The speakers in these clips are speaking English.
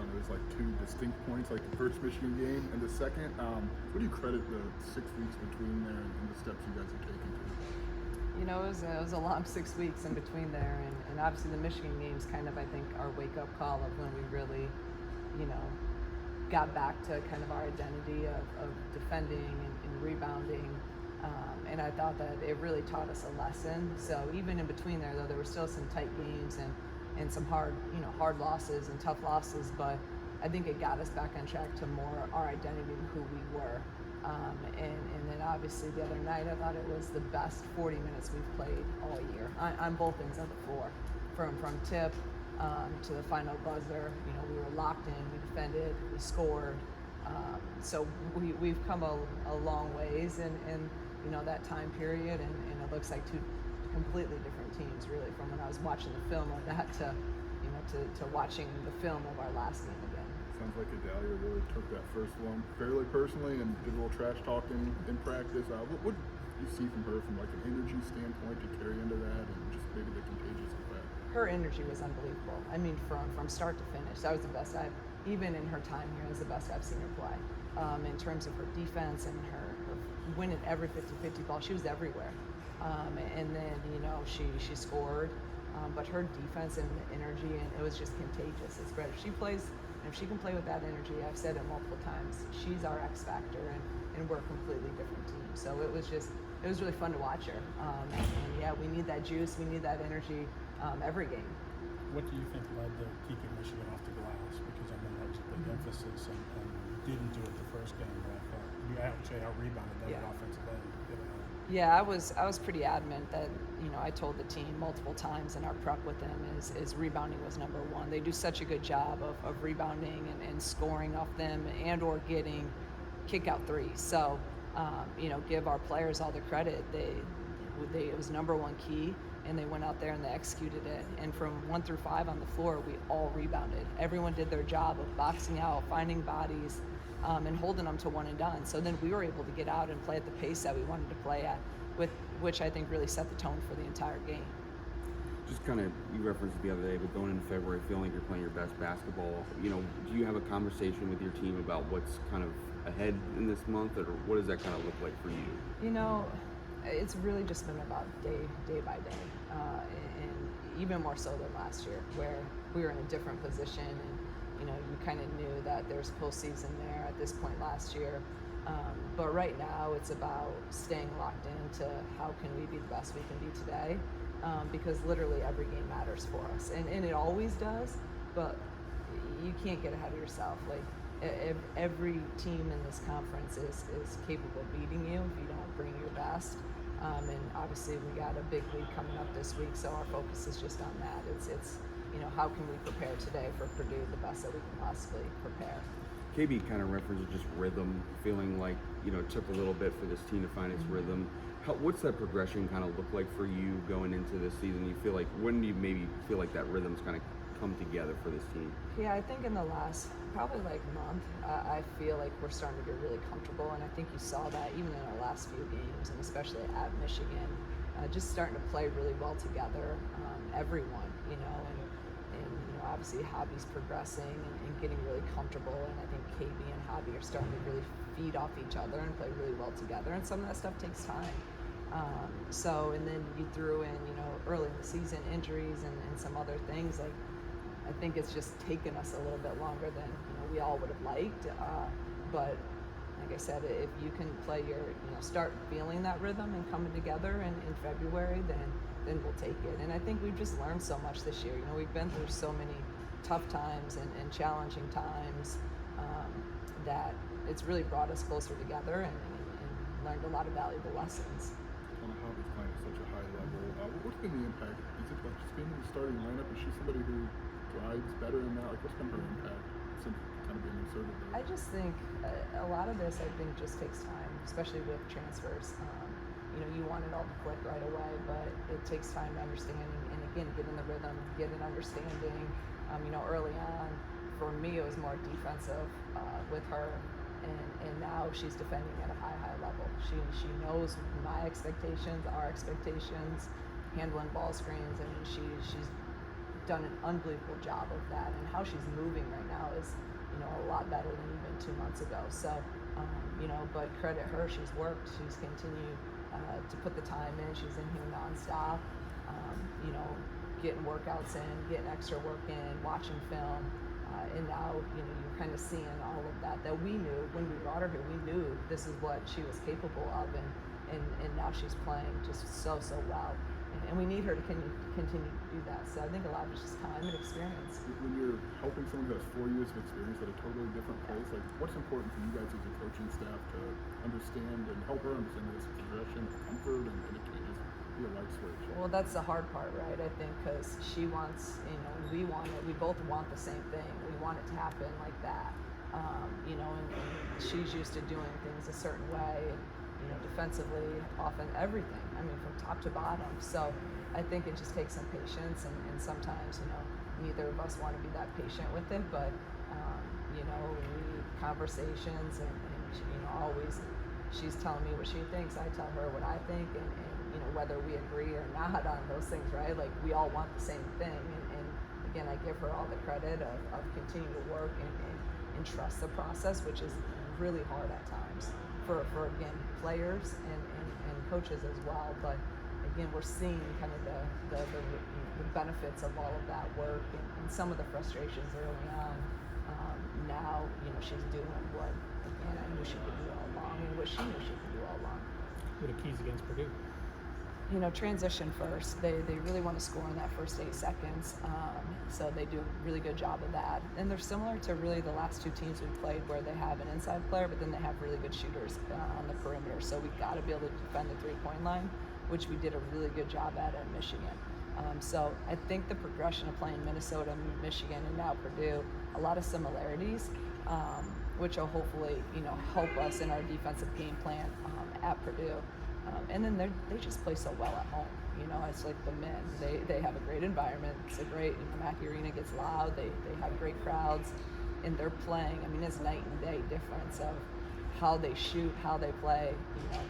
on it. There's like two distinct points, like the first Michigan game and the second. What do you credit the 6 weeks between there and the steps you guys have taken to? You know, it was a long 6 weeks in between there, and obviously the Michigan game's kind of, I think, our wake-up call of when we really, you know, got back to kind of our identity of defending and rebounding. And I thought that it really taught us a lesson. So even in between there, though, there were still some tight games and some hard losses and tough losses, but I think it got us back on track to more our identity and who we were. And then obviously the other night, I thought it was the best 40 minutes we've played all year on both ends of the floor, from tip to the final buzzer. You know, we were locked in, we defended, we scored. So we've come a long ways in you know, that time period, and it looks like two completely different teams, really, from when I was watching the film of that to, you know, to watching the film of our last game again. Sounds like Adalia really took that first one fairly personally and did a little trash talking in practice. What do you see from her from like an energy standpoint to carry into that, and just maybe the contagious effect? Her energy was unbelievable. I mean, from start to finish, that was the best even in her time here, is the best I've seen her play. In terms of her defense and her winning every 50-50 ball, she was everywhere. And then, you know, she scored, but her defense and energy, and it was just contagious. It's great. If she plays, and if she can play with that energy, I've said it multiple times, she's our X factor, and we're a completely different team. So it was really fun to watch her. And yeah, we need that juice, we need that energy every game. What do you think led to keeping Michigan off the glass? Because I know that was a big emphasis, and didn't do it the first game, but I thought you actually out-rebounded them offensive end. Yeah, I was pretty adamant that, you know, I told the team multiple times in our prep with them is rebounding was number one. They do such a good job of rebounding and scoring off them and or getting kick-out threes. So, you know, give our players all the credit. It was number one key, and they went out there and they executed it. And from 1 through 5 on the floor, we all rebounded. Everyone did their job of boxing out, finding bodies, and holding them to one and done. So then we were able to get out and play at the pace that we wanted to play at, which I think really set the tone for the entire game. Just kind of, you referenced it the other day, but going into February, feeling like you're playing your best basketball, you know, do you have a conversation with your team about what's kind of ahead in this month, or what does that kind of look like for you? You know, it's really just been about day by day, and even more so than last year, where we were in a different position, and you know, you kind of knew that there's postseason there at this point last year. But right now, it's about staying locked into how can we be the best we can be today, because literally every game matters for us, and it always does. But you can't get ahead of yourself. Like every team in this conference is capable of beating you if you don't bring your best. And obviously we got a big week coming up this week, so our focus is just on that. It's you know, how can we prepare today for Purdue the best that we can possibly prepare. KB kind of referenced just rhythm, feeling like, you know, it took a little bit for this team to find its rhythm. What's that progression kind of look like for you going into this season? You feel like, when do you maybe feel like that rhythm's kind of come together for this team? Yeah, I think in the last probably like month, I feel like we're starting to get really comfortable, and I think you saw that even in our last few games, and especially at Michigan, just starting to play really well together, everyone, you know, and you know, obviously Hobby's progressing and getting really comfortable, and I think KB and Hobby are starting to really feed off each other and play really well together, and some of that stuff takes time. And then you threw in, you know, early in the season injuries and some other things. Like, I think it's just taken us a little bit longer than, you know, we all would have liked. But like I said, if you can play start feeling that rhythm and coming together in February, then we'll take it. And I think we've just learned so much this year. You know, we've been through so many tough times and challenging times that it's really brought us closer together and learned a lot of valuable lessons. Shauna, Hobby's playing at such a high level. What's been the impact? Is it like just being in the starting lineup? Is she somebody who drives better than that? Like, what's been her impact since kind of being inserted there? I just think a lot of this, I think, just takes time, especially with transfers. You know, you want it all to click right away, but it takes time to understand and again, get in the rhythm, get an understanding. You know, early on, for me, it was more defensive with her. And now she's defending at a high level. She knows my expectations, our expectations, handling ball screens. I mean, she's done an unbelievable job of that, and how she's moving right now is, a lot better than even 2 months ago. So, but credit her, she's worked, she's continued to put the time in, she's in here nonstop, getting workouts in, getting extra work in, watching film, and now, you're kind of seeing all of that we knew when we brought her here. We knew this is what she was capable of, and now she's playing just so well. And we need her to continue to do that. So I think a lot of it's just time and experience. When you're helping someone who has 4 years of experience at a totally different place, like what's important for you guys as a coaching staff to understand and help her understand this progression of comfort, and it can't just be a light switch? Well, that's the hard part, right? I think because she wants, we want it. We both want the same thing. We want it to happen like that. And she's used to doing things a certain way. Defensively, often everything. I mean, from top to bottom. So I think it just takes some patience, and sometimes, neither of us want to be that patient with it, but, we conversations, and always she's telling me what she thinks, I tell her what I think, and whether we agree or not on those things, right? Like, we all want the same thing, and again, I give her all the credit of continuing to work and trust the process, which is really hard at times for again, players and coaches as well. But again, we're seeing kind of the benefits of all of that work, and some of the frustrations early on. Now, she's doing what, again, I knew she could do all along, and what she knew she could do all along. What are the keys against Purdue? Transition first. They really want to score in that first 8 seconds. So they do a really good job of that. And they're similar to really the last 2 teams we played, where they have an inside player, but then they have really good shooters on the perimeter. So we've got to be able to defend the 3-point line, which we did a really good job at Michigan. So I think the progression of playing Minnesota, Michigan, and now Purdue, a lot of similarities, which will hopefully, help us in our defensive game plan at Purdue. And then they just play so well at home. It's like the men. They have a great environment. It's a great, Mackey Arena gets loud. They have great crowds, and they're playing. I mean, it's night and day difference of how they shoot, how they play,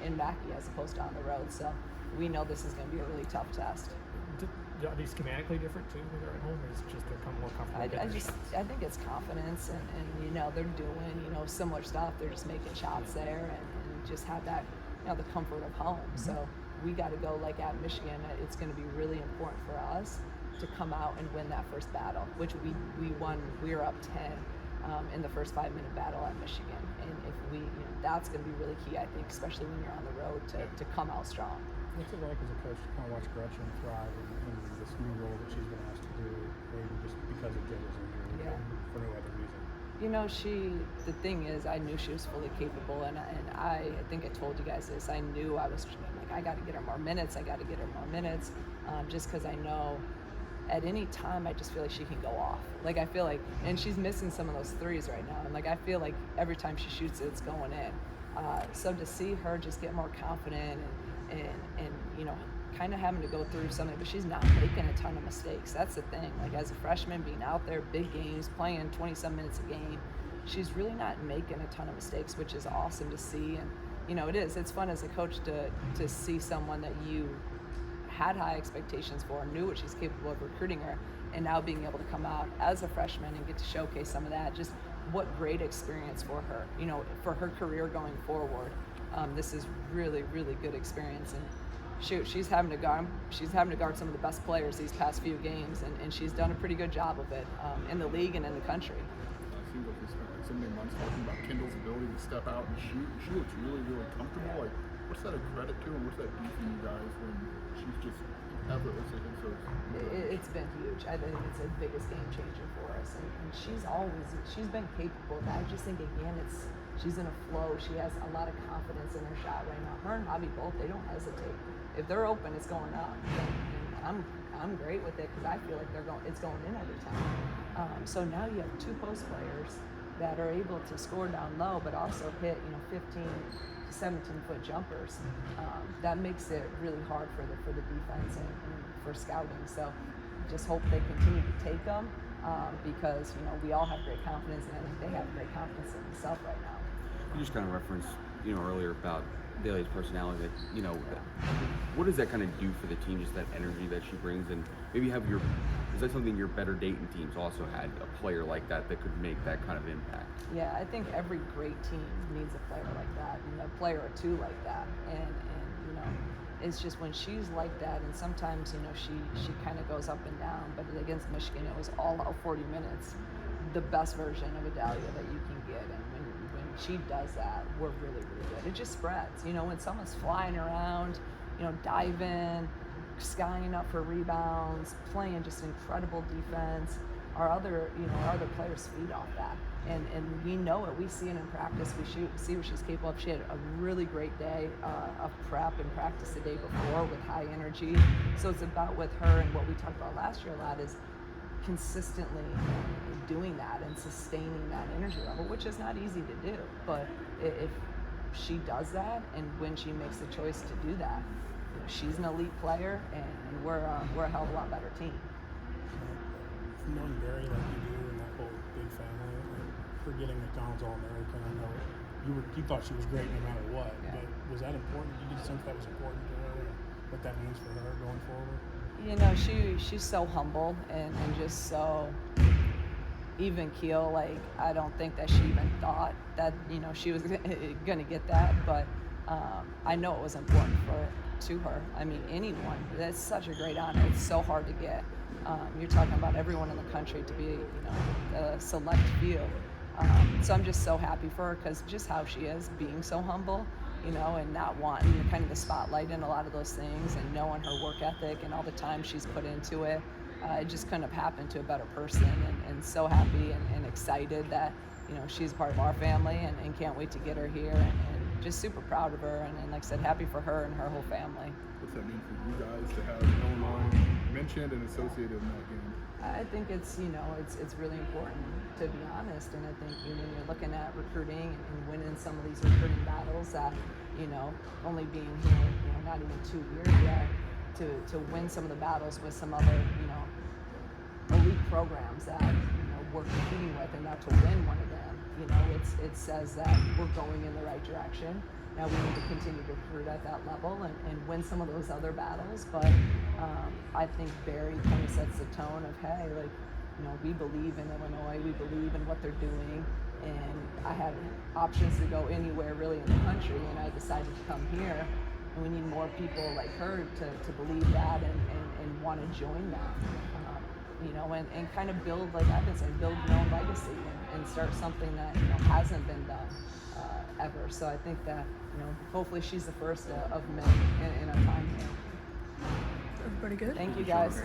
in Mackey as opposed to on the road. So we know this is going to be a really tough test. Are these schematically different too when they're at home, or is it just they're more comfortable? I think it's confidence, and they're doing similar stuff. They're just making shots there, and just have that the comfort of home. Mm-hmm. So we got to go like at Michigan. It's going to be really important for us to come out and win that first battle, which we won. We were up 10 in the first 5-minute battle at Michigan, and if we, that's going to be really key, I think, especially when you're on the road to come out strong. What's it like as a coach to kind of watch Gretchen thrive in this new role that she's been asked to do, maybe just because of Jay's injury, for no other reason? The thing is, I knew she was fully capable, and I think I told you guys this. I knew I was like, I got to get her more minutes. Just because I know at any time I just feel like she can go off. Like, I feel like, and she's missing some of those threes right now, and like I feel like every time she shoots it, it's going in. So to see her just get more confident and kind of having to go through something, but she's not making a ton of mistakes. That's the thing. Like, as a freshman, being out there, big games, playing 20-some minutes a game, she's really not making a ton of mistakes, which is awesome to see. And it's fun as a coach to see someone that you had high expectations for, knew what she's capable of recruiting her, and now being able to come out as a freshman and get to showcase some of that. Just what great experience for her, for her career going forward. This is really, really good experience. And shoot, she's having to guard some of the best players these past few games, and she's done a pretty good job of it in the league and in the country. It seems like we spent so many months talking about Kendall's ability to step out and shoot. She looks really, really comfortable. Like, what's that a credit to, and what's that do for you guys when she's just effortlessly in so? It's been huge. I think it's the biggest game changer for us, and she's been capable of that. I just think, again, she's in a flow. She has a lot of confidence in her shot right now. Her and Javi both, they don't hesitate. If they're open, it's going up. And I'm great with it because I feel like it's going in every time. So now you have 2 post players that are able to score down low, but also hit 15 to 17-foot jumpers. That makes it really hard for the defense and for scouting. So just hope they continue to take them because we all have great confidence, and I think they have great confidence in themselves right now. You just kind of referenced earlier about Dahlia's personality, that, you know, what does that kind of do for the team, just that energy that she brings? And maybe is that something your better Dayton teams also had, a player like that could make that kind of impact? Yeah, I think every great team needs a player like that, and a player or two like that. And you know, it's just when she's like that, and sometimes, you know, she kind of goes up and down, but against Michigan, it was all out 40 minutes, the best version of a Dahlia that you can get. And when she does that, we're really, really good. It just spreads. You know, when someone's flying around, you know, diving, skying up for rebounds, playing just incredible defense, our other players feed off that. And we know it. We see it in practice. We see what she's capable of. She had a really great day of prep and practice the day before with high energy. So it's about with her, and what we talked about last year a lot is consistently doing that and sustaining that energy level, which is not easy to do. But if she does that, and when she makes the choice to do that, you know, she's an elite player, and we're a hell of a lot better team. Knowing Barry like you do and that whole big family, like, her getting McDonald's All-American, I know you thought she was great no matter what, Yeah. but was that important? Did you sense that was important to her, and what that means for her going forward? You know, she's so humble and just so even keel. Like, I don't think that she even thought that, you know, she was gonna get that, but I know it was important to her. I mean, anyone, that's such a great honor. It's so hard to get. You're talking about everyone in the country to be, you know, a select few. So I'm just so happy for her, because just how she is, being so humble, you know, and not wanting kind of the spotlight in a lot of those things, and knowing her work ethic and all the time she's put into it. It just couldn't have happened to a better person, and so happy and excited that, you know, she's part of our family, and can't wait to get her here, and just super proud of her, and like I said, happy for her and her whole family. What's that mean for you guys to have Illinois mentioned and associated in that game? I think it's, you know, it's really important, to be honest, and I think, you know, you're looking at recruiting and winning some of these recruiting battles that, you know, only being here, you know, not even 2 years yet, to win some of the battles with some other, you know, elite programs that, you know, we're competing with, and now to win one of them, you know, it says that we're going in the right direction. Now we need to continue to recruit at that level and win some of those other battles, but I think Barry kind of sets the tone of, hey, like, you know, we believe in Illinois, we believe in what they're doing, and I had options to go anywhere really in the country, and I decided to come here, and we need more people like her to believe that and want to join that, you know, and kind of build, like I've been saying, build your own legacy and start something that, you know, hasn't been done ever. So I think that, you know, hopefully she's the first of many in our time here. Everybody good? Thank you guys.